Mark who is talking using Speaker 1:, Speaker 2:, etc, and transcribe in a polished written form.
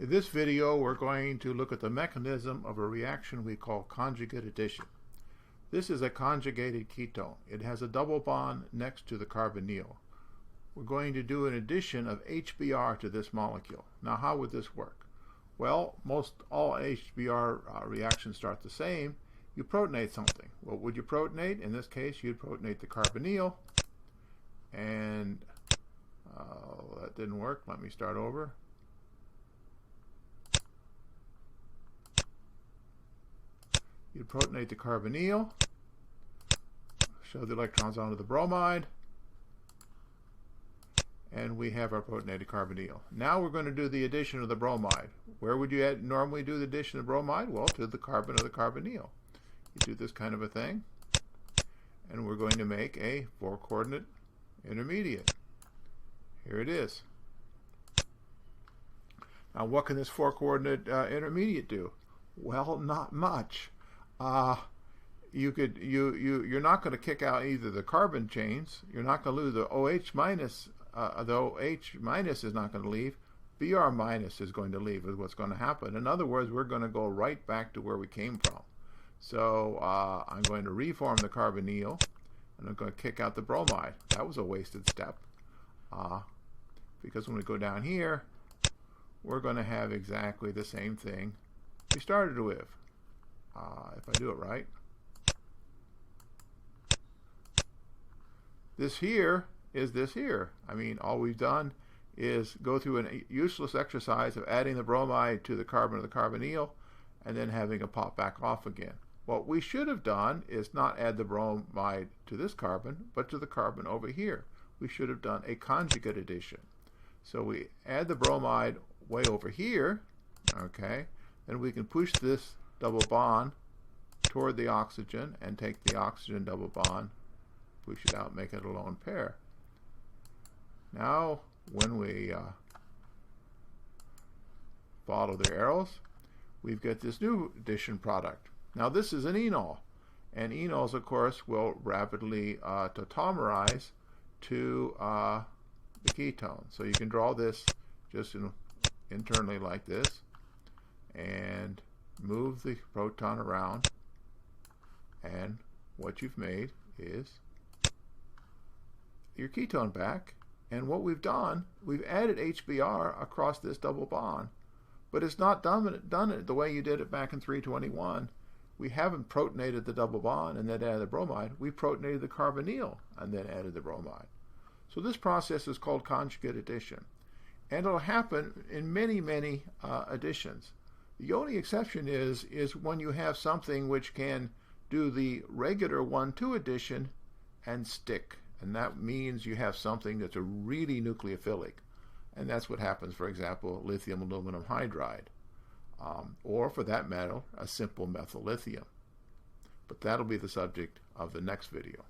Speaker 1: In this video, we're going to look at the mechanism of a reaction we call conjugate addition. This is a conjugated ketone. It has a double bond next to the carbonyl. We're going to do an addition of HBr to this molecule. Now, how would this work? Well, most all HBr reactions start the same. You protonate something. What would you protonate? In this case, you'd protonate the carbonyl. And that didn't work. Let me start over. You protonate the carbonyl, shove the electrons onto the bromide, and we have our protonated carbonyl. Now we're going to do the addition of the bromide. Where would you normally do the addition of bromide? Well, to the carbon of the carbonyl. You do this kind of a thing, and we're going to make a 4-coordinate intermediate. Here it is. Now, what can this 4-coordinate intermediate do? Well, not much. You're not going to kick out either the carbon chains. You're not going to lose the OH minus. The OH minus is not going to leave. Br minus is going to leave. Is what's going to happen. In other words, we're going to go right back to where we came from. So I'm going to reform the carbonyl, and I'm going to kick out the bromide. That was a wasted step, because when we go down here, we're going to have exactly the same thing we started with. If I do it right. This here is this here. I mean, all we've done is go through a useless exercise of adding the bromide to the carbon of the carbonyl and then having it pop back off again. What we should have done is not add the bromide to this carbon, but to the carbon over here. We should have done a conjugate addition. So we add the bromide way over here, okay, and we can push this double bond toward the oxygen and take the oxygen double bond, push it out, make it a lone pair. Now, when we follow the arrows, we've got this new addition product. Now, this is an enol, and enols, of course, will rapidly tautomerize to the ketone. So you can draw this just internally like this, and move the proton around, and what you've made is your ketone back. And what we've done, we've added HBr across this double bond, but it's not done it the way you did it back in 321. We haven't protonated the double bond and then added the bromide. We protonated the carbonyl and then added the bromide. So this process is called conjugate addition, and it'll happen in many, many additions. The only exception is when you have something which can do the regular 1,2 addition and stick. And that means you have something that's a really nucleophilic. And that's what happens, for example, lithium aluminum hydride. Or, for that matter, a simple methyl lithium. But that'll be the subject of the next video.